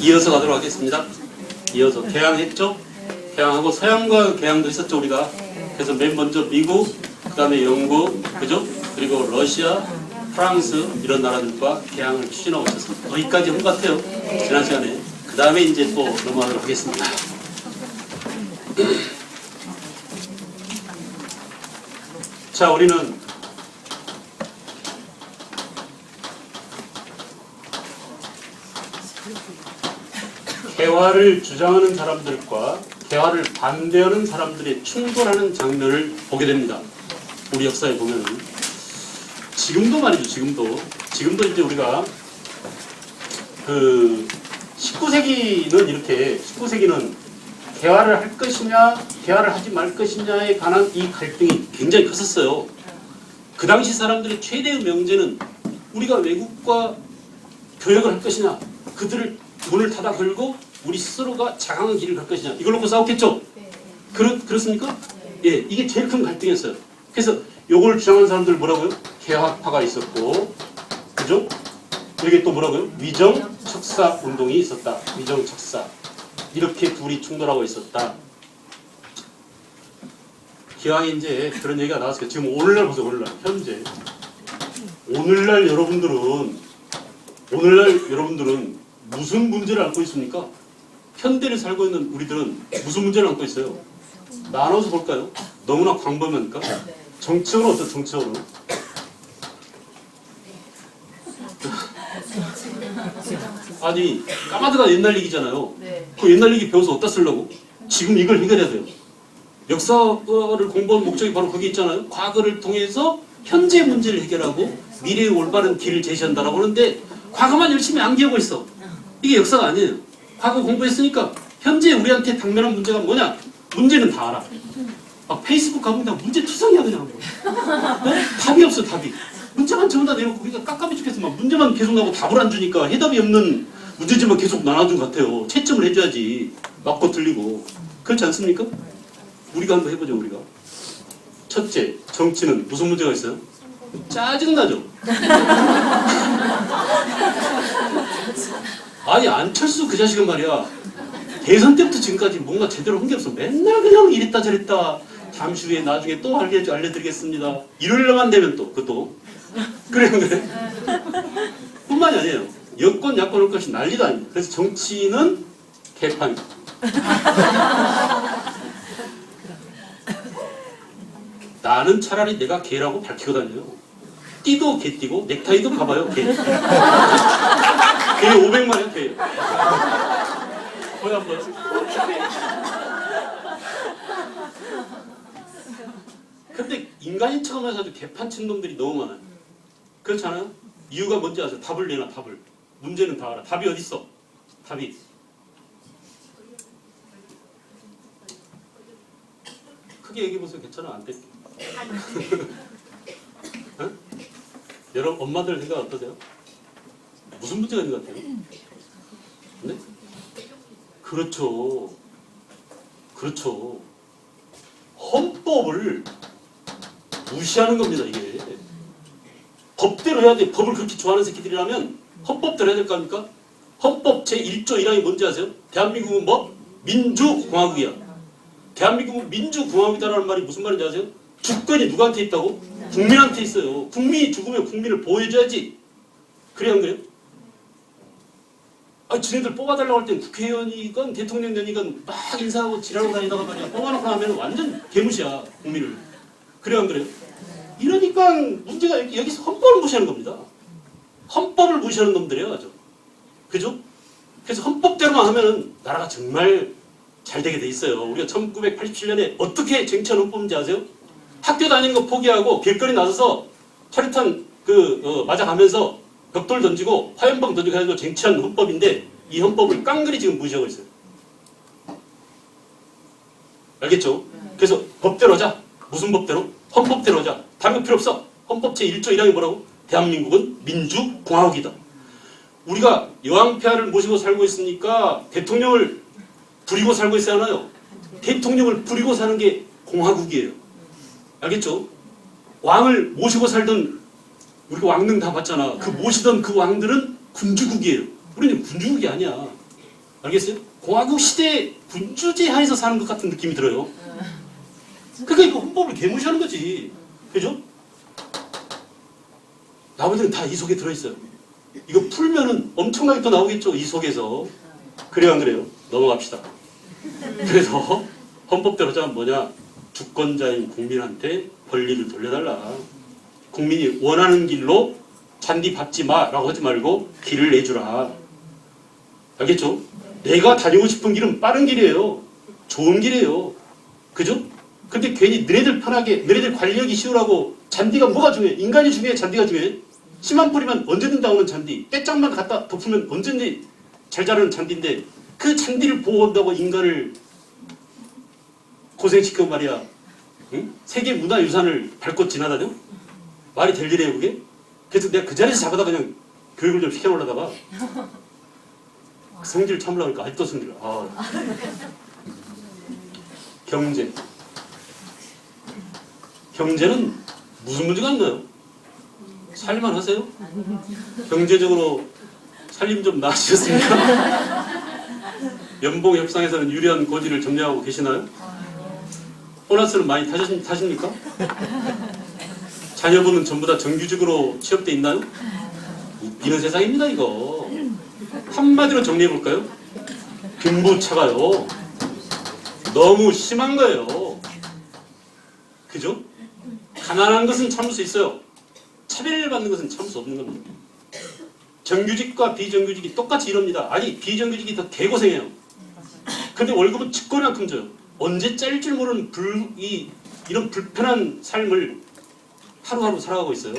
이어서 가도록 하겠습니다. 이어서 개항했죠? 개항하고 서양과 개항도 했었죠 우리가. 그래서 맨 먼저 미국, 그 다음에 영국, 그죠? 그리고 러시아, 프랑스 이런 나라들과 개항을 추진하고 있었습니다. 거기까지 한 것 같아요. 지난 시간에. 그 다음에 이제 또 넘어가도록 하겠습니다. 자, 우리는 개화를 주장하는 사람들과 개화를 반대하는 사람들이 충돌하는 장면을 보게 됩니다. 우리 역사에 보면은 지금도 말이죠. 지금도 이제 우리가 그 19세기는 이렇게 19세기는 개화를 할 것이냐 개화를 하지 말 것이냐에 관한 이 갈등이 굉장히 컸었어요. 그 당시 사람들의 최대의 명제는 우리가 외국과 교역을 할 것이냐, 그들을 돈을 타다 걸고 우리 스스로가 자강한 길을 갈 것이냐, 이걸 놓고 싸웠겠죠? 그렇습니까? 예, 이게 제일 큰 갈등이었어요. 그래서 요걸 주장하는 사람들 뭐라고요? 개화파가 있었고, 그죠? 여기 또 뭐라고요? 위정척사 운동이 있었다. 위정척사. 이렇게 둘이 충돌하고 있었다. 기왕에 이제 그런 얘기가 나왔으니까 지금 오늘날 보세요. 오늘날 현재 오늘날 여러분들은 무슨 문제를 안고 있습니까? 현대를 살고 있는 우리들은 무슨 문제를 안고 있어요? 나눠서 볼까요? 너무나 광범위하니까. 정치적으로 어떤 정치적으로? 아니 까마드가 옛날 얘기잖아요. 그 옛날 얘기 배워서 어디다 쓰려고? 지금 이걸 해결해야 돼요. 역사를 공부하는 목적이 바로 거기 있잖아요. 과거를 통해서 현재 문제를 해결하고 미래의 올바른 길을 제시한다라고 하는데 과거만 열심히 암기하고 있어. 이게 역사가 아니에요. 과거 공부했으니까 현재 우리한테 당면한 문제가 뭐냐? 문제는 다 알아. 페이스북 가보면 문제 투성이야 그냥. 네? 답이 없어 답이. 문제만 전부 다 내놓고 그러니까 깝깝이 죽겠어. 막 문제만 계속 나오고 답을 안 주니까 해답이 없는 문제지만 계속 나눠준 것 같아요. 채점을 해줘야지. 맞고 틀리고. 그렇지 않습니까? 우리가 한번 해보죠. 우리가. 첫째, 정치는 무슨 문제가 있어요? 짜증나죠? 아니 안철수 그 자식은 말이야. 대선 때부터 지금까지 뭔가 제대로 한 게 없어. 맨날 그냥 이랬다 저랬다. 잠시 후에 나중에 또 알려드리겠습니다. 일요일만 되면 또 그것도. 그래. 뿐만이 아니에요. 여권 야권 올 것이 난리도 아닙니다. 그래서 정치는 개판이다. 나는 차라리 내가 개라고 밝히고 다녀요. 띠도 개띠고 넥타이도 봐봐요. 개. 개 500만이야 개. 거기 한번. 근데 인간인 척하면서 개판 친 놈들이 너무 많아요. 그렇지 않아요? 이유가 뭔지 아세요? 답을 내놔 답을. 문제는 다 알아. 답이 어딨어? 답이. 크게 얘기해보세요. 괜찮아? 안 돼? 어? 여러분 엄마들 생각 어떠세요? 무슨 문제가 있는 것 같아요? 네? 그렇죠. 헌법을 무시하는 겁니다. 이게 법대로 해야 돼. 법을 그렇게 좋아하는 새끼들이라면 헌법대로 해야 될 거 아닙니까? 헌법 제1조 1항이 뭔지 아세요? 대한민국은 뭐? 민주공화국이야. 대한민국은 민주공화국이다라는 말이 무슨 말인지 아세요? 주권이 누구한테 있다고? 국민한테 있어요. 국민이 죽으면 국민을 보호해줘야지. 그래야 안 그래요? 아니 지네들 뽑아달라고 할 땐 국회의원이건 대통령이건 막 인사하고 지랄하고 다니다가 말이야 뽑아놓고 나면 완전 개무시야 국민을. 그래야 안 그래요? 이러니까 문제가 여기서 헌법을 무시하는 겁니다. 헌법을 무시하는 놈들이에요 아주. 그죠? 그래서 헌법대로만 하면은 나라가 정말 잘 되게 돼 있어요. 우리가 1987년에 어떻게 쟁취한 헌법인지 아세요? 학교 다니는 거 포기하고 길거리 나서서 철탄 맞아가면서 벽돌 던지고 화염병 던지고 해서 쟁취한 헌법인데 이 헌법을 깡그리 지금 무시하고 있어요. 알겠죠? 그래서 법대로 하자. 무슨 법대로? 헌법대로 하자. 다른 거 필요 없어. 헌법 제1조 1항이 뭐라고? 대한민국은 민주공화국이다. 우리가 여왕폐하를 모시고 살고 있으니까 대통령을 부리고 살고 있어야 하나요? 대통령을 부리고 사는 게 공화국이에요. 알겠죠? 왕을 모시고 살던 우리가 왕릉 다 봤잖아. 그 모시던 그 왕들은 군주국이에요. 우리는 군주국이 아니야. 알겠어요? 공화국 시대 군주제 하에서 사는 것 같은 느낌이 들어요. 그러니까 이거 헌법을 개무시하는 거지. 그죠? 나머지는 다 이 속에 들어있어요. 이거 풀면은 엄청나게 또 나오겠죠. 이 속에서. 그래요 안 그래요? 넘어갑시다. 그래서 헌법대로 하자면 뭐냐? 주권자인 국민한테 권리를 돌려달라. 국민이 원하는 길로 잔디 밟지 마라고 하지 말고 길을 내주라. 알겠죠? 내가 다니고 싶은 길은 빠른 길이에요. 좋은 길이에요. 그죠? 근데 괜히 너네들 편하게, 너네들 관리하기 쉬우라고 잔디가 뭐가 중요해? 인간이 중요해? 잔디가 중요해? 씨만 뿌리면 언제든 나오는 잔디, 떼짝만 갖다 덮으면 언제든지 잘 자라는 잔디인데 그 잔디를 보호한다고 인간을 고생시키고 말이야. 응? 세계 문화유산을 밟고 지나다녀? 말이 될 일이에요 그게? 그래서 내가 그 자리에서 잡아다 그냥 교육을 좀 시켜놓으려다가 성질 참으려고 하니까 아직도 성질. 경제. 경제는 무슨 문제가 있나요? 살만 하세요? 경제적으로 살림 좀 나아지셨습니까? 연봉 협상에서는 유리한 고지를 점령하고 계시나요? 보너스는 많이 타십니까? 자녀분은 전부 다 정규직으로 취업돼 있나요? 웃기는 세상입니다 이거. 한마디로 정리해볼까요? 빈부차가요. 너무 심한 거예요. 그죠? 가난한 것은 참을 수 있어요. 차별을 받는 것은 참을 수 없는 겁니다. 정규직과 비정규직이 똑같이 이럽니다. 아니 비정규직이 더 개고생해요. 근데 월급은 직권만큼 줘요. 언제 잘릴 줄 모르는 이런 불편한 삶을 하루하루 살아가고 있어요.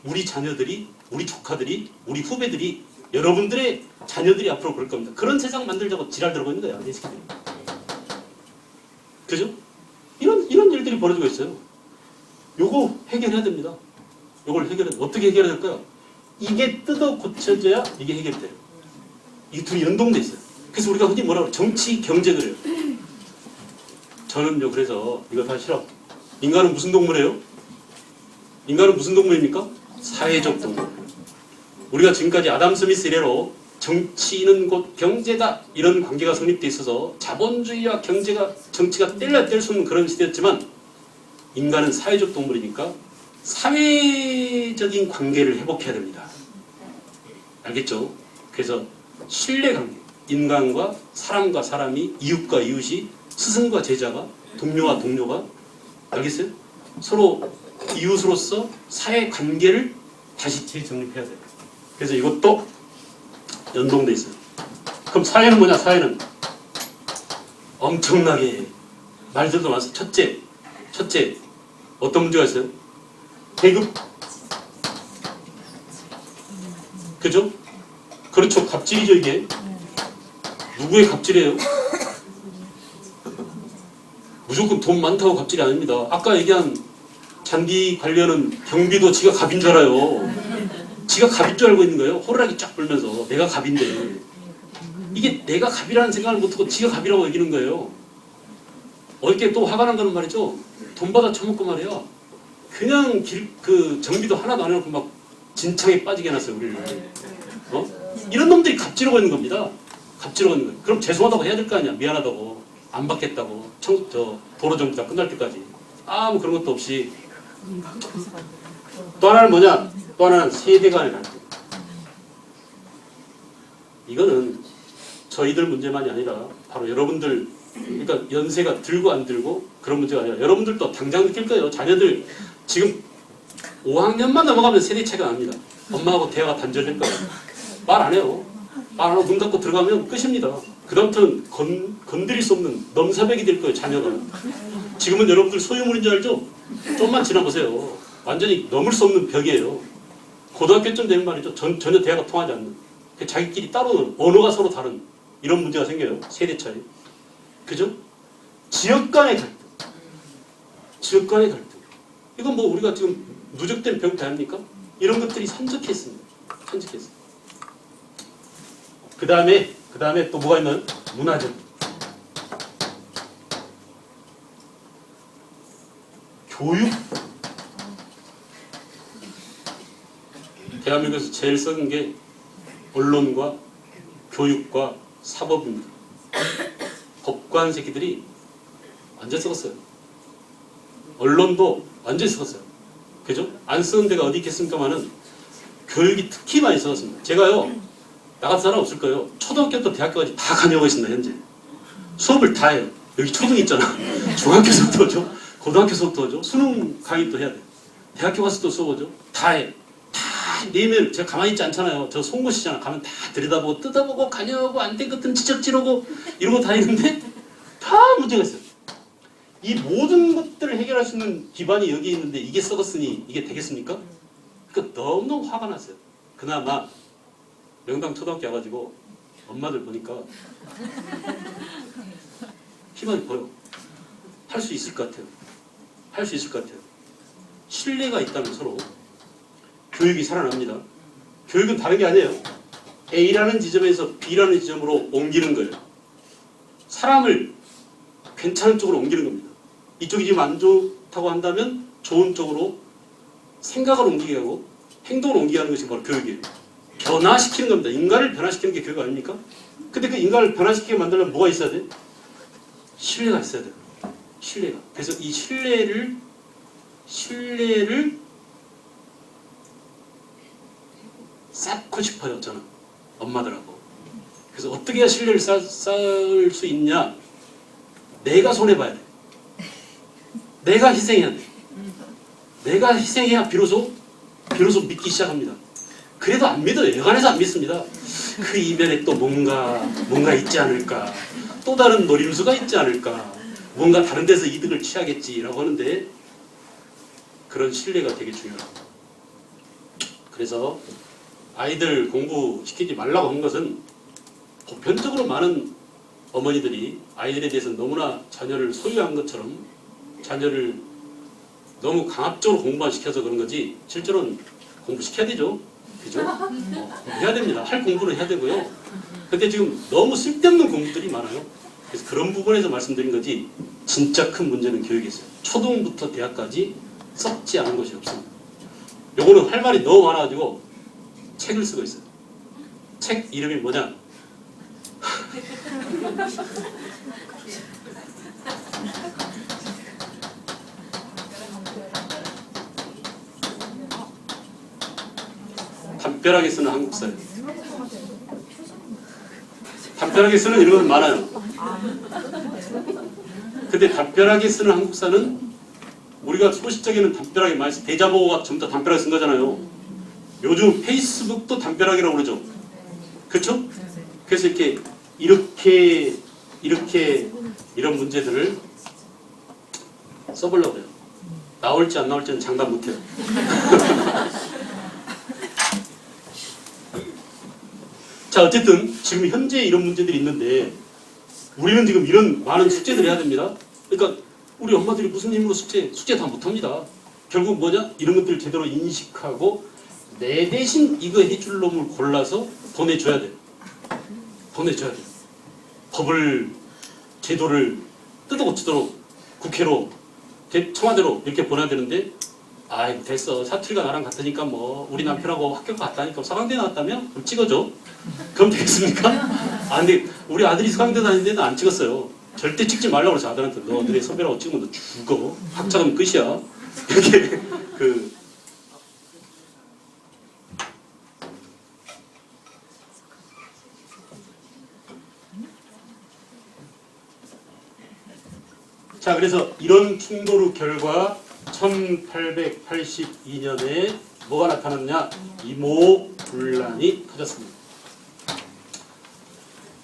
우리 자녀들이, 우리 조카들이, 우리 후배들이, 여러분들의 자녀들이 앞으로 그럴 겁니다. 그런 세상 만들자고 지랄 들고 있는 거야. 이 새끼들. 그죠? 이런 일들이 벌어지고 있어요. 요거 해결해야 됩니다. 요걸 어떻게 해결해야 될까요? 이게 뜯어 고쳐져야 이게 해결이 돼요. 이게 둘이 연동돼 있어요. 그래서 우리가 흔히 뭐라고 정치, 경제 그래요. 저는요 그래서 이거 다 싫어. 인간은 무슨 동물이에요? 인간은 무슨 동물입니까? 사회적 동물. 우리가 지금까지 아담 스미스 이래로 정치는 곧 경제다 이런 관계가 성립돼 있어서 자본주의와 정치가 뗄래야 뗄 수 없는 그런 시대였지만 인간은 사회적 동물이니까 사회적인 관계를 회복해야 됩니다. 알겠죠? 그래서 신뢰관계, 인간과 사람과 사람이, 이웃과 이웃이, 스승과 제자가, 동료와 동료가, 알겠어요? 서로 이웃으로서 사회관계를 다시 재정립해야 돼요. 그래서 이것도 연동돼 있어요. 그럼 사회는 뭐냐? 사회는 엄청나게 말들도 많아서 첫째 어떤 문제가 있어요? 계급. 그죠? 그렇죠. 갑질이죠 이게. 누구의 갑질이에요? 무조건 돈 많다고 갑질이 아닙니다. 아까 얘기한 잔디 관리하는 경비도 지가 갑인 줄 알아요. 지가 갑인 줄 알고 있는 거예요. 호루라기 쫙 불면서 내가 갑인데. 이게 내가 갑이라는 생각을 못하고 지가 갑이라고 여기는 거예요. 어저께 또 화가 난 거는 말이죠. 돈 받아 처먹고 말이야. 그냥 그 정비도 하나도 안 해놓고 막 진창에 빠지게 해놨어요 우리를. 이런 놈들이 갑질하고 있는 겁니다. 갑질하고 있는 거예요. 그럼 죄송하다고 해야 될 거 아니야. 미안하다고. 안 받겠다고. 도로 정비 다 끝날 때까지. 아무 그런 것도 없이. 또 하나는 뭐냐? 또 하나는 세대 간의 갈등. 이거는 저희들 문제만이 아니라 바로 여러분들, 그러니까 연세가 들고 안 들고 그런 문제가 아니라 여러분들도 당장 느낄 거예요. 자녀들 지금 5학년만 넘어가면 세대 차이가 납니다. 엄마하고 대화가 단절될 거예요. 말 안 해요. 말 안 하고 문 닫고 들어가면 끝입니다. 그 다음부터는 건드릴 수 없는 넘사벽이 될 거예요. 자녀가. 지금은 여러분들 소유물인 줄 알죠? 좀만 지나보세요. 완전히 넘을 수 없는 벽이에요. 고등학교쯤 되면 말이죠. 전혀 대화가 통하지 않는. 자기끼리 따로 언어가 서로 다른 이런 문제가 생겨요. 세대 차이. 그죠? 지역 간의 갈등. 지역 간의 갈등. 이건 뭐 우리가 지금 누적된 병 아닙니까? 이런 것들이 산적했습니다. 산적했습니다. 그 다음에 또 뭐가 있나요? 문화적. 교육. 대한민국에서 제일 썩은 게 언론과 교육과 사법입니다. 법관 새끼들이 완전 썩었어요. 언론도 완전 썩었어요. 그죠? 안 쓰는 데가 어디 있겠습니까마는 교육이 특히 많이 썩었습니다. 제가요, 나 같은 사람 없을 거예요. 초등학교부터 대학교까지 다 다녀오고 있습니다, 현재. 수업을 다 해요. 여기 초등 있잖아. 중학교 수업도 하죠. 고등학교 수업도 하죠. 수능 강의도 해야 돼. 대학교 가서 또 수업 하죠. 다 해. 다 내면 제가 가만히 있지 않잖아요. 저 송곳이잖아. 가면 다 들여다보고 뜯어보고 가녀보고 안 된 것들은 지적지르고 이러고 다니는데 다 문제가 있어요. 이 모든 것들을 해결할 수 있는 기반이 여기 있는데 이게 썩었으니 이게 되겠습니까? 그러니까 너무너무 화가 났어요. 그나마 명당 초등학교 와가지고 엄마들 보니까 희망이 보여. 할 수 있을 것 같아요. 할 수 있을 것 같아요. 신뢰가 있다면 서로 교육이 살아납니다. 교육은 다른 게 아니에요. A라는 지점에서 B라는 지점으로 옮기는 거예요. 사람을 괜찮은 쪽으로 옮기는 겁니다. 이쪽이 지금 안 좋다고 한다면 좋은 쪽으로 생각을 옮기게 하고 행동을 옮기게 하는 것이 바로 교육이에요. 변화시키는 겁니다. 인간을 변화시키는 게 교육 아닙니까? 근데 그 인간을 변화시키게 만들려면 뭐가 있어야 돼? 신뢰가 있어야 돼요. 신뢰가. 그래서 이 신뢰를 쌓고 싶어요, 저는. 엄마들하고. 그래서 어떻게 해야 신뢰를 쌓을 수 있냐? 내가 손해봐야 돼. 내가 희생해야 돼. 내가 희생해야 비로소 믿기 시작합니다. 그래도 안 믿어요. 여간해서 안 믿습니다. 그 이면에 또 뭔가 있지 않을까. 또 다른 노림수가 있지 않을까. 뭔가 다른 데서 이득을 취하겠지라고 하는데 그런 신뢰가 되게 중요합니다. 그래서 아이들 공부시키지 말라고 한 것은 보편적으로 많은 어머니들이 아이들에 대해서 너무나 자녀를 소유한 것처럼 자녀를 너무 강압적으로 공부만 시켜서 그런 거지 실제로는 공부시켜야 되죠. 그죠? 공부해야 됩니다. 할 공부는 해야 되고요. 근데 지금 너무 쓸데없는 공부들이 많아요. 그래서 그런 부분에서 말씀드린 거지 진짜 큰 문제는 교육에 있어요. 초등부터 대학까지 썩지 않은 것이 없습니다. 요거는 할 말이 너무 많아가지고 책을 쓰고 있어요. 책 이름이 뭐냐? 담벼락에 쓰는 한국사예요. 담벼락에 쓰는 이런 건 많아요. 근데 담벼락에 쓰는 한국사는 우리가 소식적에는 담벼락에 많이 써. 대자보가 전부 다 담벼락에 쓴 거잖아요. 요즘 페이스북도 담벼락이라고 그러죠. 그렇죠? 그래서 이렇게 이런 문제들을 써보려고 해요. 나올지 안 나올지는 장담 못해요. 자, 어쨌든 지금 현재 이런 문제들이 있는데 우리는 지금 이런 많은 숙제들을 해야 됩니다. 그러니까 우리 엄마들이 무슨 힘으로 숙제 다 못합니다. 결국 뭐냐? 이런 것들을 제대로 인식하고 내 대신 이거 해줄 놈을 골라서 보내줘야 돼요. 보내줘야 돼요. 법을, 제도를 뜯어고치도록 국회로, 청와대로 이렇게 보내야 되는데 아이 됐어. 사투리가 나랑 같으니까 뭐 우리 남편하고 학교 갔다니까 서강대 나왔다면? 그럼 찍어줘. 그럼 되겠습니까? 아 근데 우리 아들이 서강대 다니는 데는 안 찍었어요. 절대 찍지 말라고 그래서 아들한테 너들의 선배라고 찍으면 너 죽어. 학자금 끝이야. 이렇게 자 그래서 이런 충돌의 결과 1882년에 뭐가 나타났냐? 이모군란이 터졌습니다.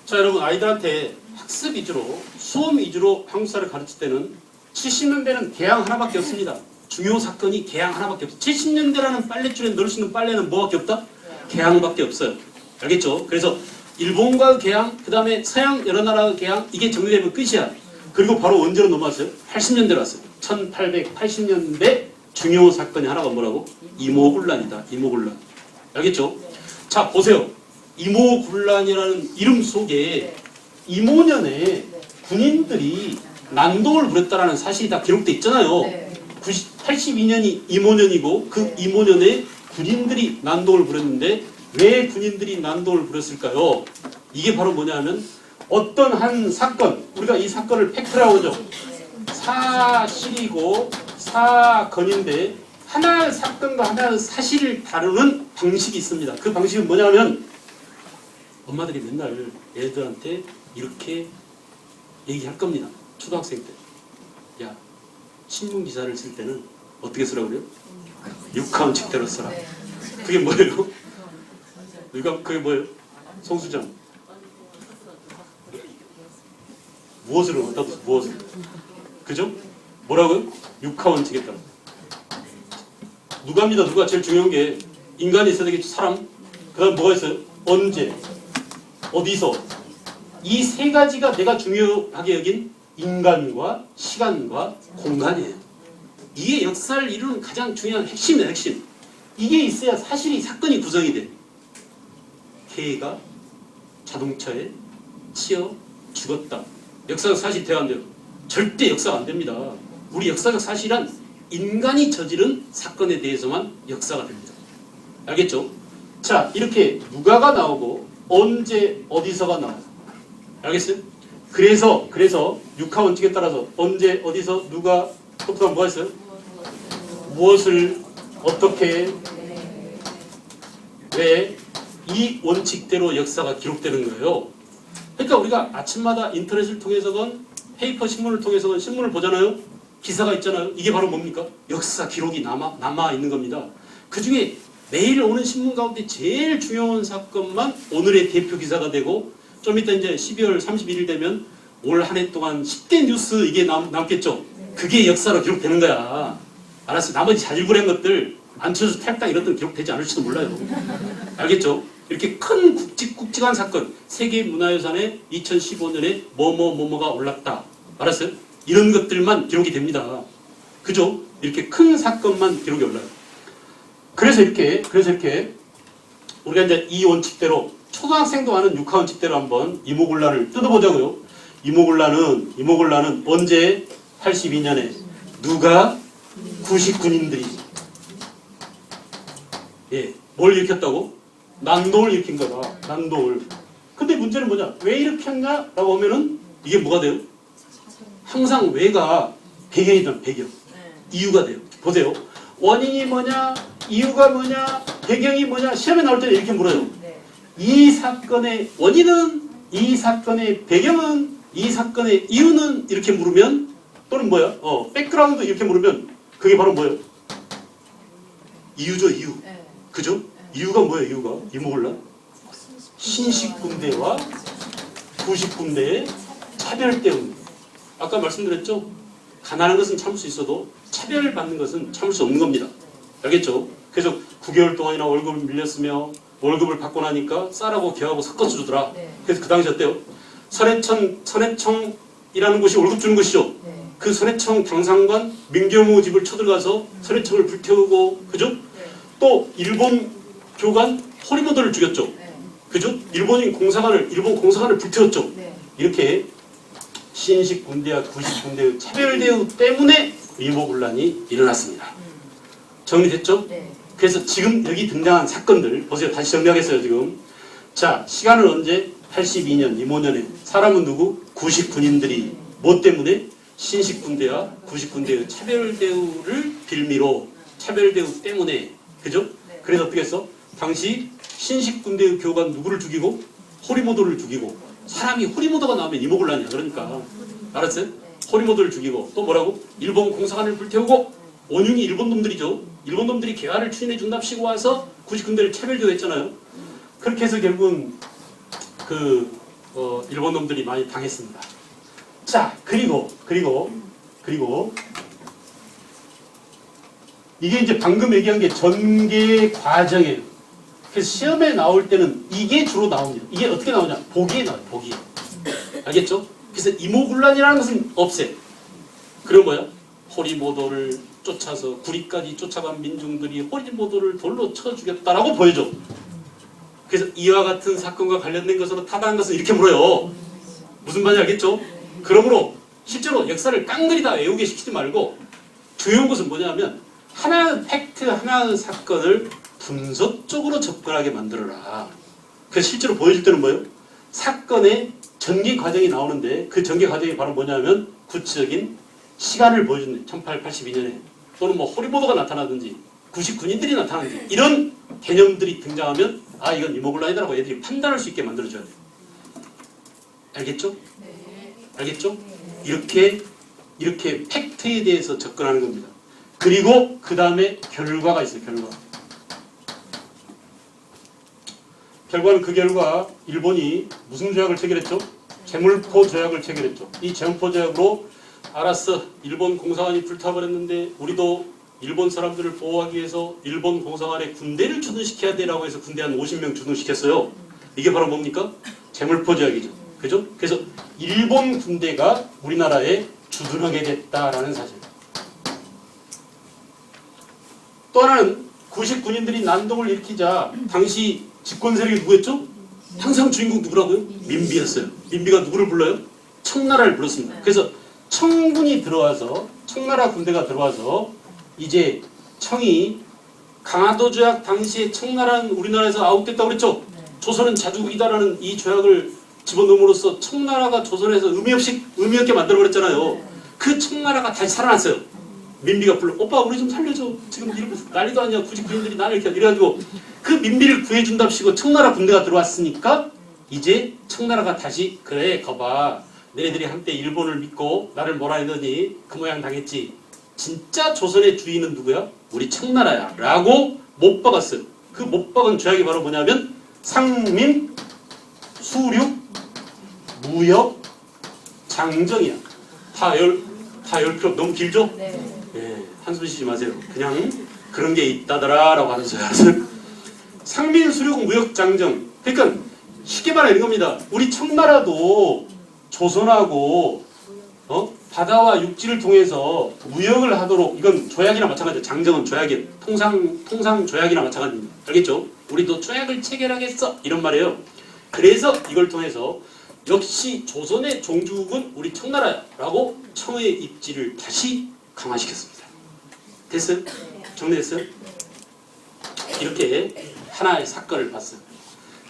자 여러분 아이들한테 학습 위주로 수업 위주로 한국사를 가르칠 때는 70년대는 개항 하나밖에 없습니다. 중요 사건이 개항 하나밖에 없어요. 70년대라는 빨래줄에 넣을 수 있는 빨래는 뭐밖에 없다? 개항밖에 없어요. 알겠죠? 그래서 일본과 개항, 그 다음에 서양 여러 나라의 개항 이게 정리되면 끝이야. 그리고 바로 언제로 넘어왔어요? 80년대로 왔어요. 1880년대 중요 사건이 하나가 뭐라고? 이모군란이다. 이모군란. 알겠죠? 자 보세요. 이모군란이라는 이름 속에 이모년에 군인들이 난동을 부렸다라는 사실이 다 기록돼 있잖아요. 82년이 이모년이고 그 이모년에 군인들이 난동을 부렸는데 왜 군인들이 난동을 부렸을까요? 이게 바로 뭐냐면 어떤 한 사건, 우리가 이 사건을 팩트라고 하죠. 사실이고 사건인데 하나의 사건과 하나의 사실을 다루는 방식이 있습니다. 그 방식은 뭐냐면 엄마들이 맨날 애들한테 이렇게 얘기할 겁니다. 초등학생 때. 야, 신문 기사를 쓸 때는 어떻게 쓰라고 그래요? 육하원칙대로 써라. 그게 뭐예요? 그게 뭐예요? 송수정. 무엇을 어디다 둬서 무엇을. 그죠? 뭐라고요? 육하원칙에 따라. 누가입니다. 누가 제일 중요한 게 인간이 있어야 되겠죠. 사람. 그 다음 뭐가 있어요? 언제. 어디서. 이 세 가지가 내가 중요하게 여긴 인간과 시간과 공간이에요. 이게 역사를 이루는 가장 중요한 핵심이에요. 핵심. 이게 있어야 사실이 사건이 구성이 돼. 개가 자동차에 치여 죽었다. 역사적 사실이 돼야 안 돼요. 절대 역사가 안 됩니다. 우리 역사적 사실은 인간이 저지른 사건에 대해서만 역사가 됩니다. 알겠죠? 자, 이렇게 누가가 나오고 언제 어디서가 나와요. 알겠어요? 그래서 육하 원칙에 따라서 언제 어디서 누가 또부터 뭐가 있어요? 무엇을 어떻게 왜 이 원칙대로 역사가 기록되는 거예요. 그러니까 우리가 아침마다 인터넷을 통해서건 페이퍼 신문을 통해서건 신문을 보잖아요. 기사가 있잖아요. 이게 바로 뭡니까? 역사 기록이 남아 있는 겁니다. 그 중에 매일 오는 신문 가운데 제일 중요한 사건만 오늘의 대표 기사가 되고 좀 이따 이제 12월 31일 되면 올 한 해 동안 10대 뉴스 이게 남겠죠. 그게 역사로 기록되는 거야. 알았어요. 나머지 자질구레한 것들 안철수 탈당 이런 것들은 기록되지 않을지도 몰라요. 알겠죠? 이렇게 큰 굵직굵직한 사건 세계문화유산에 2015년에 뭐뭐뭐뭐가 올랐다. 알았어요? 이런 것들만 기록이 됩니다. 그죠? 이렇게 큰 사건만 기록이 올라요. 그래서 이렇게 우리가 이제 이 원칙대로 초등학생도 아는 육하 원칙대로 한번 이모군란을 뜯어보자고요. 이모군란은 언제? 82년에 누가? 99인들이 뭘 일으켰다고? 난동을 일으킨 거다. 난동을. 근데 문제는 뭐냐? 왜 일으켰냐라고 하면은 이게 뭐가 돼요? 항상 왜가 배경이든 배경. 이유가 돼요. 보세요. 원인이 뭐냐? 이유가 뭐냐? 배경이 뭐냐? 시험에 나올 때는 이렇게 물어요. 이 사건의 원인은, 이 사건의 배경은, 이 사건의 이유는 이렇게 물으면 또는 뭐야? 백그라운드 이렇게 물으면 그게 바로 뭐예요? 이유죠, 이유. 그죠? 이유가 뭐예요, 이유가? 이모군란? 신식군대와 구식군대의 차별 때문에. 아까 말씀드렸죠? 가난한 것은 참을 수 있어도 차별받는 것은 참을 수 없는 겁니다. 알겠죠? 그래서 9개월 동안이나 월급을 밀렸으며 월급을 받고 나니까 쌀하고 개하고 섞어서 주더라. 그래서 그 당시 어때요? 선해청이라는 곳이 월급 주는 곳이죠. 그 선해청 당상관 민경호 집을 쳐들어가서 선해청을 불태우고, 그죠? 또 일본 교관 호리모토를 죽였죠. 그죠? 일본 공사관을 불태웠죠. 이렇게 신식 군대와 구식 군대의 차별 대우 때문에 이모군란이 일어났습니다. 정리됐죠? 그래서 지금 여기 등장한 사건들 보세요. 다시 정리하겠어요. 지금 자, 시간은 언제? 82년 이모년에. 사람은 누구? 구식 군인들이 뭐 때문에? 신식 군대와 구식 군대의 차별 대우를 빌미로, 차별 대우 때문에. 그죠? 그래서 어떻게 했어? 당시 신식 군대의 교관 누구를 죽이고? 호리모도를 죽이고. 사람이 호리모도가 나오면 이모군란이야. 그러니까 알았어요? 호리모도를 죽이고 또 뭐라고? 일본 공사관을 불태우고. 원흉이 일본 놈들이죠. 일본 놈들이 개화를 추진해 준답시고 와서 구식 군대를 차별교했잖아요. 그렇게 해서 결국은 일본 놈들이 많이 당했습니다. 자, 그리고 이게 이제 방금 얘기한 게 전개 과정이에요. 그래서 시험에 나올 때는 이게 주로 나옵니다. 이게 어떻게 나오냐? 보기에 나와요. 보기에. 알겠죠? 그래서 이모군란이라는 것은 없애. 그럼 뭐야? 호리모도를 쫓아서 구리까지 쫓아간 민중들이 호리모도를 돌로 쳐 죽였다라고 보여줘. 그래서 이와 같은 사건과 관련된 것으로 타당한 것은 이렇게 물어요. 무슨 말인지 알겠죠? 그러므로 실제로 역사를 깡그리 다 외우게 시키지 말고 중요한 것은 뭐냐면 하나의 팩트, 하나의 사건을 분석적으로 접근하게 만들어라. 그래서 실제로 보여줄 때는 뭐예요? 사건의 전개 과정이 나오는데 그 전개 과정이 바로 뭐냐면 구체적인 시간을 보여주는 1882년에 또는 뭐 호리보도가 나타나든지 99인들이 나타나든지 이런 개념들이 등장하면 아 이건 이모글라이드라고 애들이 판단할 수 있게 만들어줘야 돼요. 알겠죠? 알겠죠? 이렇게 팩트에 대해서 접근하는 겁니다. 그리고 그 다음에 결과가 있어요. 결과는 그 결과 일본이 무슨 조약을 체결했죠? 제물포 조약을 체결했죠. 이 제물포 조약으로 알았어. 일본 공사관이 불타버렸는데 우리도 일본 사람들을 보호하기 위해서 일본 공사관에 군대를 주둔시켜야 되라고 해서 군대 한 50명 주둔시켰어요. 이게 바로 뭡니까? 제물포 조약이죠. 그죠? 그래서 일본 군대가 우리나라에 주둔하게 됐다라는 사실. 또 하나는 99인들이 난동을 일으키자 당시 집권 세력이 누구였죠? 항상 주인공 누구라고요? 민비였어요. 민비가 누구를 불러요? 청나라를 불렀습니다. 그래서 청군이 들어와서 청나라 군대가 들어와서 이제 청이 강화도 조약 당시에 청나라는 우리나라에서 아웃됐다고 그랬죠? 조선은 자주국이다라는 이 조약을 집어넣음으로써 청나라가 조선에서 의미 없게 만들어버렸잖아요. 그 청나라가 다시 살아났어요. 민비가 불러 오빠 우리 좀 살려줘. 지금 이러면서 난리도 아니야. 99인들이 나를 이렇게 이래가지고 그 민비를 구해준답시고 청나라 군대가 들어왔으니까 이제 청나라가 다시 그래 거봐 너네들이 한때 일본을 믿고 나를 뭐라 했더니 그 모양 당했지. 진짜 조선의 주인은 누구야? 우리 청나라야 라고 못 박았어요. 그 못 박은 조약이 바로 뭐냐면 상민, 수륙, 무역, 장정이야. 다 열 필요 너무 길죠? 네, 한숨 쉬지 마세요. 그냥 그런 게 있다더라 라고 하는 소리 알았어요? 상민, 수륙, 무역, 장정. 그러니까 쉽게 말해 이런 겁니다. 우리 청나라도 조선하고 바다와 육지를 통해서 무역을 하도록 이건 조약이나 마찬가지예요. 장정은 조약이 통상 조약이나 마찬가지입니다. 알겠죠? 우리도 조약을 체결하겠어 이런 말이에요. 그래서 이걸 통해서 역시 조선의 종주국은 우리 청나라라고 청의 입지를 다시 강화시켰습니다. 됐어요? 정리됐어요? 이렇게 하나의 사건을 봤어요.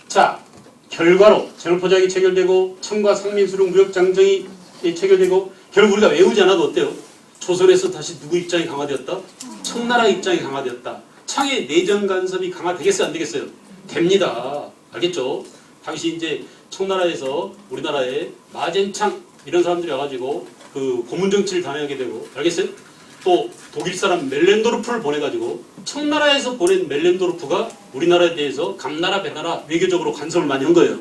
자, 결과로 제물포조약이 체결되고 청과 상민수륙 무역장정이 체결되고 결국 우리가 외우지 않아도 어때요? 조선에서 다시 누구 입장이 강화되었다? 청나라 입장이 강화되었다. 창의 내정 간섭이 강화되겠어요? 안 되겠어요? 됩니다. 알겠죠? 당시 이제 청나라에서 우리나라에 마젠창 이런 사람들이 와가지고 그 고문 정치를 단행하게 되고 알겠어요? 또 독일 사람 멜렌도르프를 보내가지고 청나라에서 보낸 멜렌도르프가 우리나라에 대해서 감나라 배나라 외교적으로 간섭을 많이 한 거예요.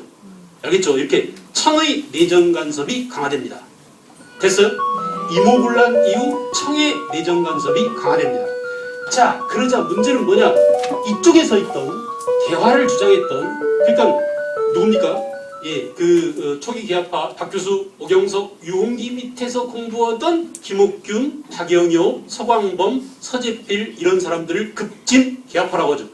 알겠죠? 이렇게 청의 내정 간섭이 강화됩니다. 됐어요? 이모군란 이후 청의 내정 간섭이 강화됩니다. 자, 그러자 문제는 뭐냐? 이쪽에서 있던 개화를 주장했던 그러니까 누굽니까? 예, 초기 개화파 박규수, 오경석, 유홍기 밑에서 공부하던 김옥균, 박영효, 서광범, 서재필 이런 사람들을 급진 개화파라고 하죠.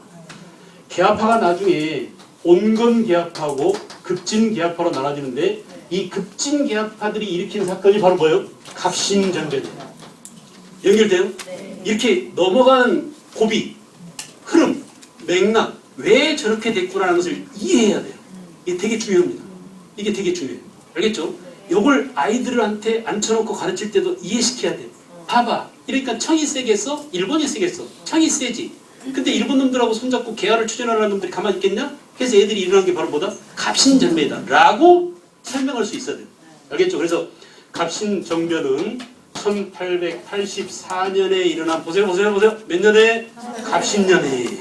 개화파가 나중에 온건 개화파하고 급진 개화파로 나눠지는데 이 급진 개화파들이 일으킨 사건이 바로 뭐예요? 갑신정변이에요. 연결돼요? 네. 이렇게 넘어가는 고비, 흐름, 맥락 왜 저렇게 됐구나라는 것을 이해해야 돼요. 이게 되게 중요합니다. 이게 되게 중요해요. 알겠죠? 이걸 아이들한테 앉혀놓고 가르칠 때도 이해시켜야 돼요. 봐봐. 이러니까 청이 세겠어? 일본이 세겠어? 청이 세지. 근데 일본 놈들하고 손잡고 개화를 추진하는 놈들이 가만히 있겠냐? 그래서 애들이 일어난 게 바로 뭐다? 갑신정변이다. 라고 설명할 수 있어야 돼요. 알겠죠? 그래서 갑신정변은 1884년에 일어난 보세요. 몇 년에? 갑신년에.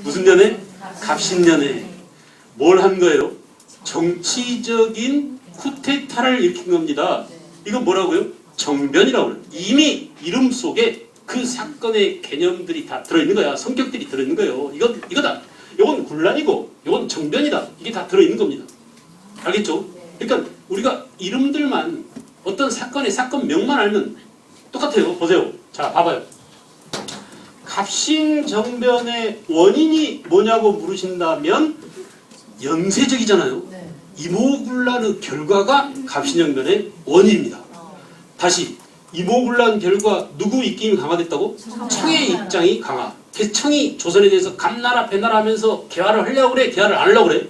무슨 년에? 갑신년에. 뭘 한 거예요? 정치적인 쿠데타를 일으킨 겁니다. 이건 뭐라고요? 정변이라고 그래요. 이미 이름 속에 그 사건의 개념들이 다 들어있는 거야. 성격들이 들어있는 거예요. 이거다. 이건 군란이고 이건 정변이다. 이게 다 들어있는 겁니다. 알겠죠? 그러니까 우리가 이름들만 어떤 사건의 사건명만 알면 똑같아요. 보세요. 자, 봐봐요. 갑신정변의 원인이 뭐냐고 물으신다면 연쇄적이잖아요. 이모군란의 결과가 갑신정변의 원인입니다. 다시 이모군란 결과 누구 입김이 강화됐다고? 청의 입장이 강화. 그래서 청이 조선에 대해서 감나라 배나라 하면서 개화를 하려고 그래? 개화를 안 하려고 그래?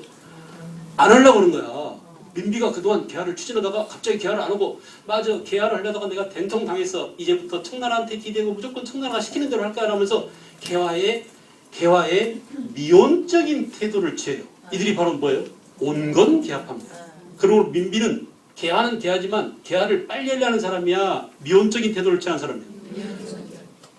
안 하려고 그런 거야. 민비가 그동안 개화를 추진하다가 갑자기 개화를 안 하고 맞아 개화를 하려다가 내가 된통 당했어. 이제부터 청나라한테 기대고 무조건 청나라가 시키는 대로 할 거야 하면서 개화의 미온적인 태도를 취해요. 이들이 바로 뭐예요? 온건 개합합니다. 그리고 민비는 개화는 개화지만 개화를 빨리 하려는 사람이야? 미온적인 태도를 취하는 사람이야?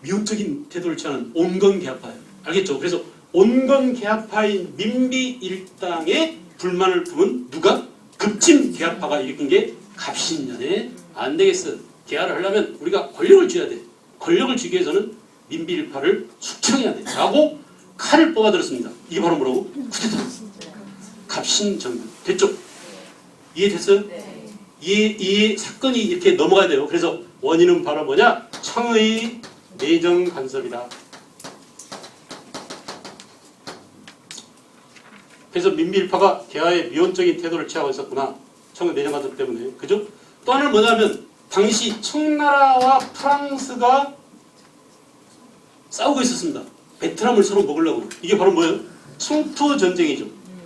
미온적인 태도를 취하는 온건 개합파예요. 알겠죠? 그래서 온건 개합파인 민비 일당의 불만을 품은 누가? 급진 개합파가 일으킨 게 갑신년에 안 되겠어. 개화를 하려면 우리가 권력을 쥐어야 돼. 권력을 쥐기 위해서는 민비 일파를 숙청해야 돼. 라고 칼을 뽑아들었습니다. 이게 바로 뭐라고? 쿠데타. 갑신정변. 됐죠? 이해됐어요? 이 사건이 이렇게 넘어가야 돼요. 그래서 원인은 바로 뭐냐? 청의 내정 간섭이다. 그래서 민비일파가 개화의 미온적인 태도를 취하고 있었구나. 청의 내정 간섭 때문에. 그죠? 또 하나는 뭐냐면 당시 청나라와 프랑스가 싸우고 있었습니다. 베트남을 서로 먹으려고. 이게 바로 뭐예요? 청투 전쟁이죠.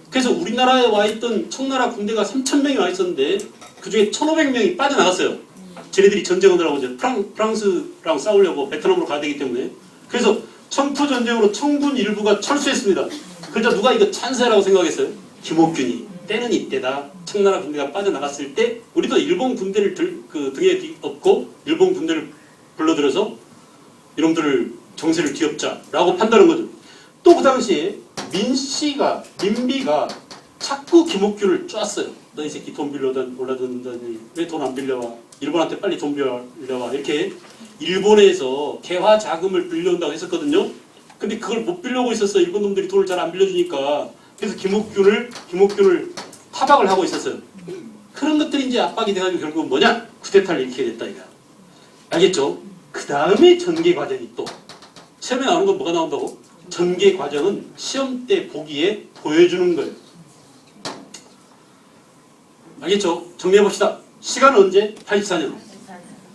그래서 우리나라에 와 있던 청나라 군대가 3,000명이 와 있었는데 그 중에 1,500명이 빠져나갔어요. 쟤네들이 전쟁을 하고 이제 프랑스랑 싸우려고 베트남으로 가야 되기 때문에. 그래서 청투 전쟁으로 청군 일부가 철수했습니다. 그러자 누가 이거 찬사라고 생각했어요? 김옥균이. 때는 이때다. 청나라 군대가 빠져나갔을 때 우리도 일본 군대를 등에 업고 일본 군대를 불러들여서 이놈들을 정세를 뒤엎자라고 판단한 거죠. 또 그 당시에 민비가 자꾸 김옥균을 쪼았어요. 너 이 새끼 돈 올라든다니 왜 돈 안 빌려와? 일본한테 빨리 돈 빌려와. 이렇게 일본에서 개화 자금을 빌려온다고 했었거든요. 근데 그걸 못 빌려오고 있었어요. 일본 놈들이 돈을 잘 안 빌려주니까. 그래서 김옥균을 타박을 하고 있었어요. 그런 것들이 이제 압박이 돼가지고 결국은 뭐냐? 쿠데타를 일으키게 됐다 이거야. 알겠죠? 그 다음에 전개 과정이 또 시험에 나오는 건 뭐가 나온다고? 전개 과정은 시험 때 보기에 보여주는 거예요. 알겠죠? 정리해봅시다. 시간은 언제? 84년.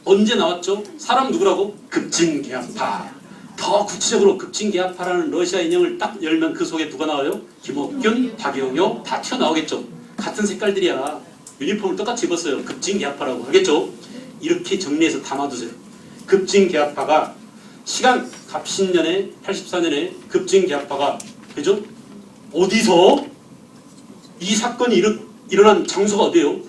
언제 나왔죠? 사람 누구라고? 급진개합파. 더 구체적으로 급진개합파라는 러시아 인형을 딱 열면 그 속에 누가 나와요? 김옥균, 박영효 다 튀어나오겠죠. 같은 색깔들이야. 유니폼을 똑같이 입었어요. 급진개합파라고. 알겠죠? 이렇게 정리해서 담아두세요. 급진개합파가 시간 갑신년에 84년에 급진개합파가 그죠? 어디서 이 사건이 일어난 장소가 어디예요?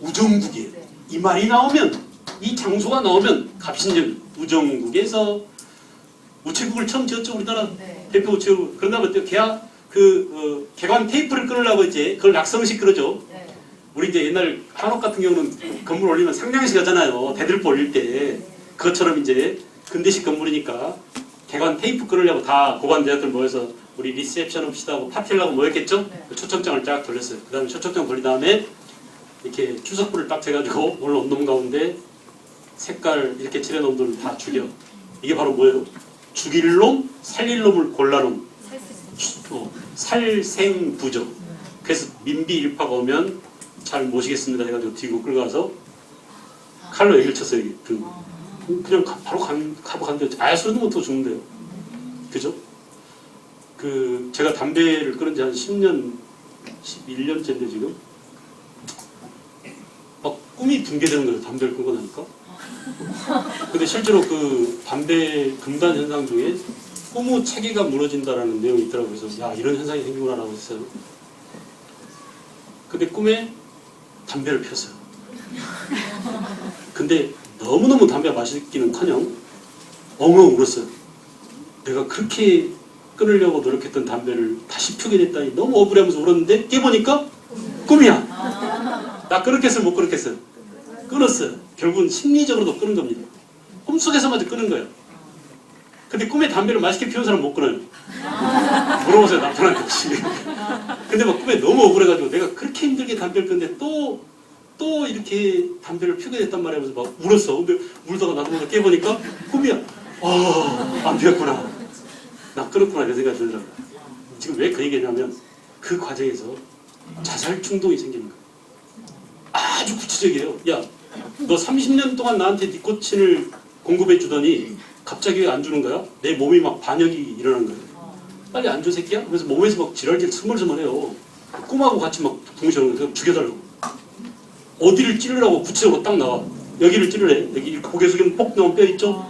우정국이에요. 이 말이 나오면 이 장소가 나오면 갑신년 우정국에서 우체국을 처음 지었죠. 우리나라 대표 우체국. 그런 다음에 또 개관 테이프를 끊으려고 이제 그걸 낙성식 그러죠. 우리 이제 옛날 한옥 같은 경우는 건물 올리면 상냥식 하잖아요. 대들보 올릴 때. 그것처럼 이제 근대식 건물이니까 개관 테이프 끊으려고 다 고관대학들 모여서 우리 리셉션 합시다 하고 파티를 하고 모였겠죠? 그 초청장을 쫙 돌렸어요. 그 다음에 초청장 돌린 다음에 이렇게 추석불을 딱 재가지고 오늘 온놈 가운데 색깔 이렇게 칠해놓은 놈들을 다 죽여. 이게 바로 뭐예요? 죽일 놈, 살릴 놈을 골라놓은 살생부죠. 그래서 민비 일파가 오면 잘 모시겠습니다 해가지고 뒤로 끌고 가서 칼로 애기를 쳤어요. 그냥 바로 가고 간대요. 아예 소리도 못하고 죽는데요. 그죠? 제가 담배를 끊은 지 한 10년, 11년째인데 지금 막 꿈이 붕괴되는 거예요. 담배를 끊고 나니까. 근데 실제로 그 담배 금단 현상 중에 꿈의 체계가 무너진다라는 내용이 있더라고요. 그래서 야 이런 현상이 생기구나라고 했어요. 근데 꿈에 담배를 피웠어요. 근데 너무너무 담배가 맛있기는커녕 엉엉 울었어요. 내가 그렇게 끊으려고 노력했던 담배를 다시 피우게 됐다니 너무 억울해하면서 울었는데 깨보니까 꿈이야. 나 끊었겠어요? 못 끊었겠어요? 끊었어요. 결국은 심리적으로도 끊은 겁니다. 꿈속에서마저 끊은 거예요. 근데 꿈에 담배를 맛있게 피운 사람 못 끊어요. 물어보세요 남편한테 혹시. 근데 막 꿈에 너무 억울해가지고 내가 그렇게 힘들게 담배를 끊는데 또 이렇게 담배를 피우게 됐단 말이야 하면서 막 울었어. 근데 울다가 나도 모르게 깨보니까 꿈이야. 안 피웠구나. 나 끊었구나 이런 생각이 들더라고요. 지금 왜 그 얘기냐면 그 과정에서 자살 충동이 생기는 거예요. 아주 구체적이에요. 야, 너 30년 동안 나한테 니코틴을 공급해 주더니 갑자기 왜 안 주는 거야? 내 몸이 막 반역이 일어나는 거예요. 빨리 안 줘 새끼야? 그래서 몸에서 막 지랄질 스멀스멀해요. 꿈하고 같이 막 동시에 오는 거예요. 죽여달라고. 어디를 찌르라고 구체적으로 딱 나와. 여기를 찌르래. 여기 고개 숙이면 뻑 나온 뼈 있죠?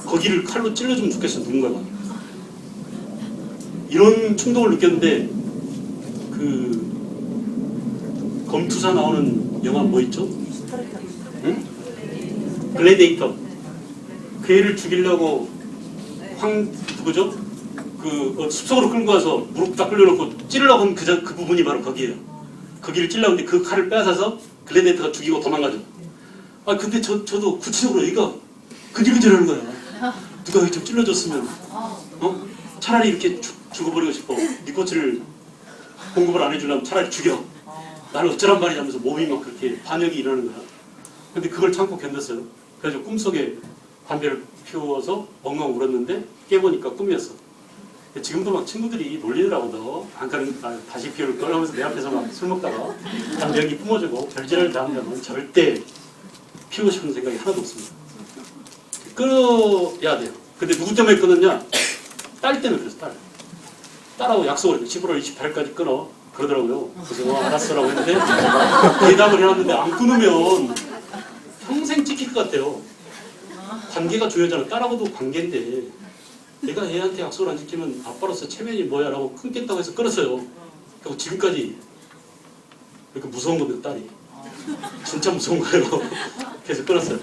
거기를 칼로 찔러주면 좋겠어, 누군가가. 이런 충동을 느꼈는데, 검투사 나오는 영화 뭐 있죠? 응? 글래디에이터. 그 애를 죽이려고 누구죠? 숲속으로 끌고 가서 무릎 딱 끌려놓고 찌르려고 한 그 부분이 바로 거기에요. 거기를 찔려고 하는데 그 칼을 빼앗아서 글래디에이터가 죽이고 도망가죠. 아 근데 저도 구체적으로 얘가 근질근질하는 거야. 누가 여기 좀 찔러줬으면 차라리 이렇게 죽어버리고 싶어. 네 꽃을 공급을 안 해주려면 차라리 죽여. 나는 어쩌란 말이야 하면서 몸이 막 그렇게 반역이 일어나는 거야. 근데 그걸 참고 견뎠어요. 그래서 꿈속에 담배를 피워서 엉엉 울었는데 깨보니까 꿈이었어. 지금도 막 친구들이 놀리더라고. 너 다시 피울 걸 하면서 내 앞에서 막 술 먹다가 담배 연기 뿜어주고 별지랄을 다 하면 절대 피우고 싶은 생각이 하나도 없습니다. 끊어야 돼요. 근데 누구 때문에 끊었냐? 딸 때문에 그랬어. 딸하고 약속을 했어요. 11월 28일까지 끊어. 그러더라고요. 그래서 알았어라고 했는데 대답을 해놨는데 안 끊으면 평생 찍힐 것 같아요. 관계가 중요하잖아. 딸하고도 관계인데 내가 애한테 약속을 안 지키면 아빠로서 체면이 뭐야 라고 끊겠다고 해서 끊었어요. 그리고 지금까지 그러니까 무서운 겁니다. 딸이. 진짜 무서운 거예요. 그래서 끊었어요.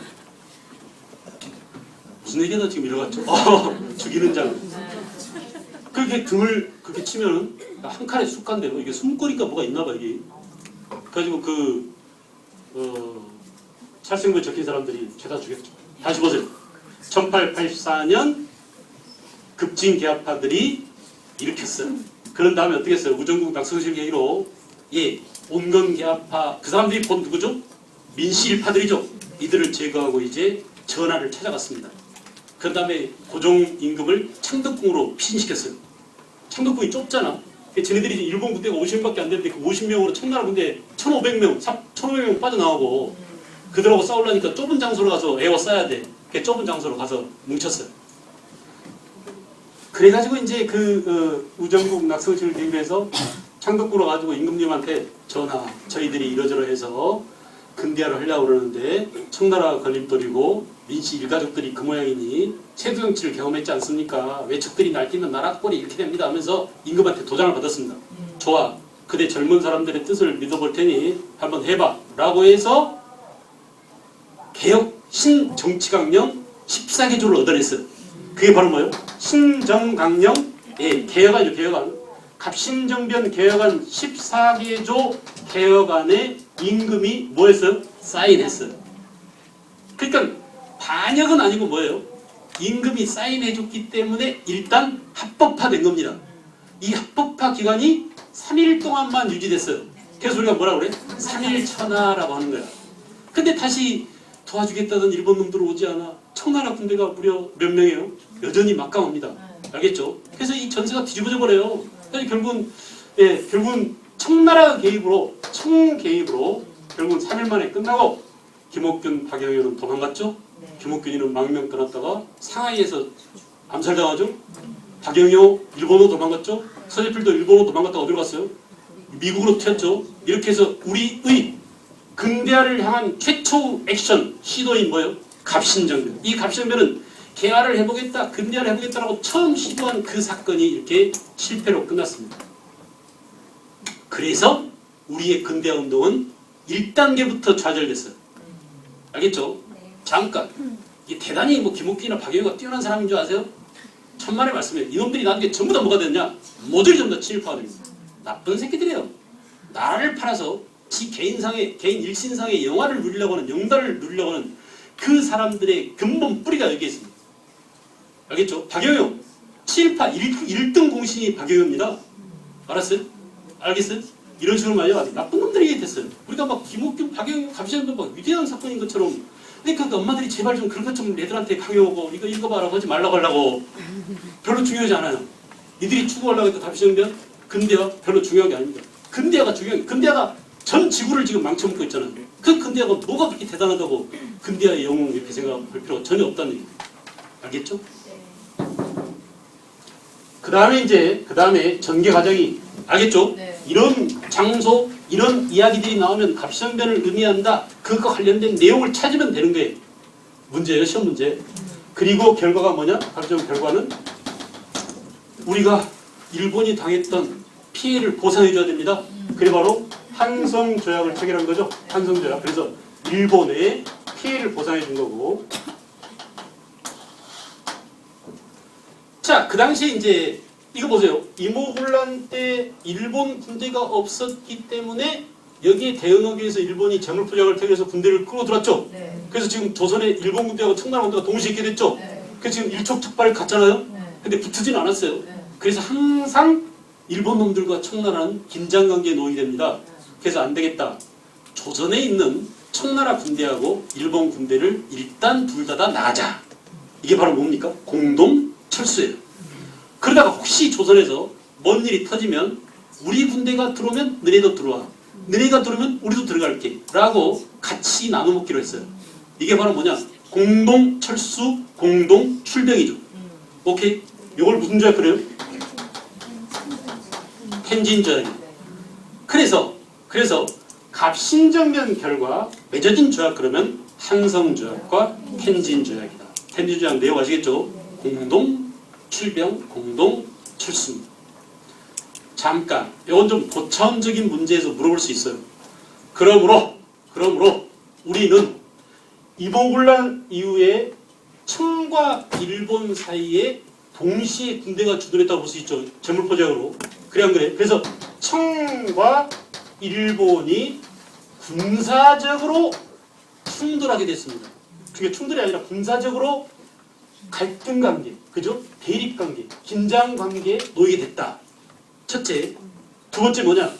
무슨 얘기하다 지금 이러갔죠? 죽이는 장. 그게 등을 그렇게 치면은 한 칸에 숙한데요. 이게 숨거리가 뭐가 있나 봐 이게. 그래가지고 찰생부에 적힌 사람들이 죄다 죽였죠. 다시 보세요. 1884년 급진 개화파들이 일으켰어요. 그런 다음에 어떻게 했어요? 우정국 낙성실 계기로 온건 개화파 그 사람들이 본 누구죠? 민씨 일파들이죠. 이들을 제거하고 이제 전하를 찾아갔습니다. 그 다음에 고종 임금을 창덕궁으로 피신시켰어요. 창덕궁이 좁잖아. 쟤네들이 일본 군대가 50명밖에 안 되는데 그 50명으로 청나라 군대 1,500명 빠져나오고 그들하고 싸우려니까 좁은 장소로 가서 에워싸야 돼. 그 좁은 장소로 가서 뭉쳤어요. 그래가지고 이제 우정국 낙성실 대비해서 창덕궁으로 가지고 임금님한테 전하 저희들이 이러저러해서 근대화를 하려고 그러는데 청나라가 걸림돌이고 민씨 일가족들이 그 모양이니 세두정치를 경험했지 않습니까? 외척들이 날뛰는 나라 꼴이 이렇게 됩니다 하면서 임금한테 도장을 받았습니다. 좋아. 그대 젊은 사람들의 뜻을 믿어볼 테니 한번 해봐 라고 해서 개혁 신정치강령 14개조를 얻어냈어요. 그게 바로 뭐예요? 신정강령 개혁안이죠. 개혁안. 갑신정변 개혁안 14개조 개혁안에 임금이 뭐 했어요? 사인했어요. 그러니까 반역은 아니고 뭐예요? 임금이 사인해줬기 때문에 일단 합법화된 겁니다. 이 합법화 기간이 3일 동안만 유지됐어요. 그래서 우리가 뭐라고 그래? 3일천하라고 하는 거야. 근데 다시 도와주겠다던 일본 놈들 오지 않아. 청나라 군대가 무려 몇 명이에요? 여전히 막강합니다. 알겠죠? 그래서 이 전세가 뒤집어져 버려요. 그래서 결국은 청나라 개입으로 결국은 3일 만에 끝나고 김옥균, 박영현은 도망갔죠? 김옥균이는 망명 떠났다가 상하이에서 암살당하죠? 박영효 일본으로 도망갔죠? 서재필도 일본으로 도망갔다가 어디로 갔어요? 미국으로 튀었죠? 이렇게 해서 우리의 근대화를 향한 최초 액션 시도인 뭐예요? 갑신정변. 이 갑신정변은 개화를 해보겠다, 근대화를 해보겠다라고 처음 시도한 그 사건이 이렇게 실패로 끝났습니다. 그래서 우리의 근대화 운동은 1단계부터 좌절됐어요. 알겠죠? 잠깐. 이게 대단히 김옥균이나 박영효가 뛰어난 사람인 줄 아세요? 천만의 말씀이에요. 이놈들이 나중에 전부 다 뭐가 됐냐? 모두를 전부 다 친일파가 됩니다. 나쁜 새끼들이에요. 나라를 팔아서 지 개인 일신상의 영화를 누리려고 하는, 영달을 누리려고 하는 그 사람들의 근본 뿌리가 여기에 있습니다. 알겠죠? 박영효. 친일파 1등 공신이 박영효입니다. 알았어요? 알겠어요? 이런 식으로 말이야. 나쁜 놈들이 됐어요. 우리가 막 김옥균, 박영효, 갑신정변 막 위대한 사건인 것처럼. 그러니까 엄마들이 제발 좀 그런 것 좀 애들한테 강요하고 이거 읽어봐라고 하지 말라고 하려고. 별로 중요하지 않아요. 이들이 추구하려고 했던 갑신정변, 근대화 별로 중요한 게 아닙니다. 근대화가 중요한 게, 근대화가 전 지구를 지금 망쳐먹고 있잖아요. 그 근대화가 뭐가 그렇게 대단하다고 근대화의 영웅 이렇게 생각할 필요가 전혀 없다는 얘기. 알겠죠? 그 다음에 전개 과정이 알겠죠? 네. 이런 장소 이런 이야기들이 나오면 갑신정변을 의미한다. 그것과 관련된 내용을 찾으면 되는 거예요. 문제예요. 시험 문제. 그리고 결과가 뭐냐? 갑신정변 결과는 우리가 일본이 당했던 피해를 보상해줘야 됩니다. 그게 바로 한성조약을 체결한 거죠. 한성조약. 그래서 일본의 피해를 보상해준 거고. 자, 그 당시에 이제 이거 보세요. 이모군란 때 일본 군대가 없었기 때문에 여기에 대응하기 위해서 일본이 제물포장을 통해서 군대를 끌어들었죠. 네. 그래서 지금 조선에 일본 군대하고 청나라 군대가 동시에 있게 됐죠. 네. 그래서 지금 일촉즉발을 갔잖아요. 네. 근데 붙지는 않았어요. 네. 그래서 항상 일본 놈들과 청나라는 긴장관계에 놓이게 됩니다. 그래서 안 되겠다. 조선에 있는 청나라 군대하고 일본 군대를 일단 둘 다 나가자. 이게 바로 뭡니까? 공동 철수예요. 그러다가 혹시 조선에서 뭔 일이 터지면 우리 군대가 들어오면 너네도 들어와. 너네가 들어오면 우리도 들어갈게. 라고 같이 나눠 먹기로 했어요. 이게 바로 뭐냐? 공동 철수, 공동 출병이죠. 오케이? 이걸 무슨 조약 그래요? 텐진 조약이에요. 그래서 갑신정변 결과 맺어진 조약 그러면 한성 조약과 텐진 조약이다. 텐진 조약 내용 아시겠죠? 공동 출병, 공동 철수. 잠깐, 이건 좀 고차원적인 문제에서 물어볼 수 있어요. 그러므로 우리는 이모군란 이후에 청과 일본 사이에 동시에 군대가 주둔했다고 볼 수 있죠. 제물포장으로. 그래 안 그래? 그래서 청과 일본이 군사적으로 충돌하게 됐습니다. 그게 충돌이 아니라 군사적으로 갈등 관계, 그죠? 대립 관계, 긴장 관계에 놓이게 됐다. 첫째. 두 번째 뭐냐?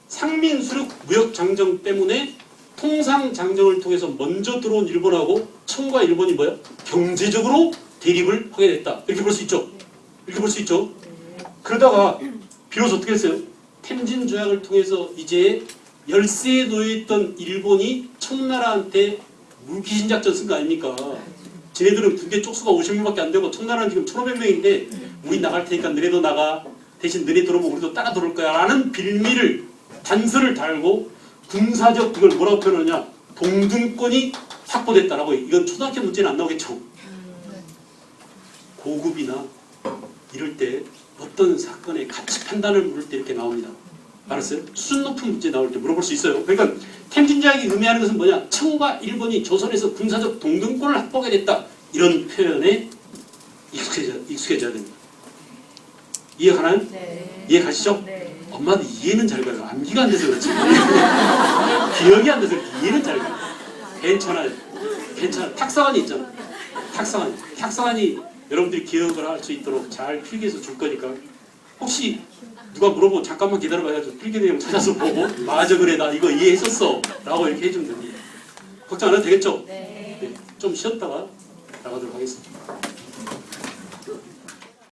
상민 수륙 무역 장정 때문에 통상 장정을 통해서 먼저 들어온 일본하고 청과 일본이 뭐야? 경제적으로 대립을 하게 됐다. 이렇게 볼 수 있죠? 이렇게 볼 수 있죠? 그러다가 비로소 어떻게 했어요? 텐진 조약을 통해서 이제 열세에 놓여있던 일본이 청나라한테 물귀신 작전 쓴 거 아닙니까? 쟤네들은 군대 쪽수가 50명밖에 안 되고 청나라는 지금 1,500명인데 우리 나갈 테니까 너네도 나가. 대신 너네 들어오면 우리도 따라 들어올 거야. 라는 빌미를 단서를 달고 군사적 이걸 뭐라고 표현하냐? 동등권이 확보됐다라고 해요. 이건 초등학교 문제는 안 나오겠죠. 고급이나 이럴 때 어떤 사건의 가치 판단을 물을 때 이렇게 나옵니다. 알았어요? 수준 높은 문제 나올 때 물어볼 수 있어요. 그러니까 텐진 조약이 의미하는 것은 뭐냐? 청과 일본이 조선에서 군사적 동등권을 확보하게 됐다. 이런 표현에 익숙해져야 됩니다. 이해가나요? 네. 이해 가시죠? 네. 엄마도 이해는 잘 가요. 암기가 안 돼서 그렇지. 기억이 안 돼서 이해는 잘 가요. 괜찮아요. 괜찮아요. 탁상안이 있잖아. 탁상안이 여러분들이 기억을 할 수 있도록 잘 필기해서 줄 거니까 혹시 누가 물어보고 잠깐만 기다려봐야죠. 필기 내용 찾아서 보고 맞아 그래 나 이거 이해했었어 라고 이렇게 해주면 됩니다. 걱정 안 해도 되겠죠? 네. 네, 좀 쉬었다가 나가도록 하겠습니다.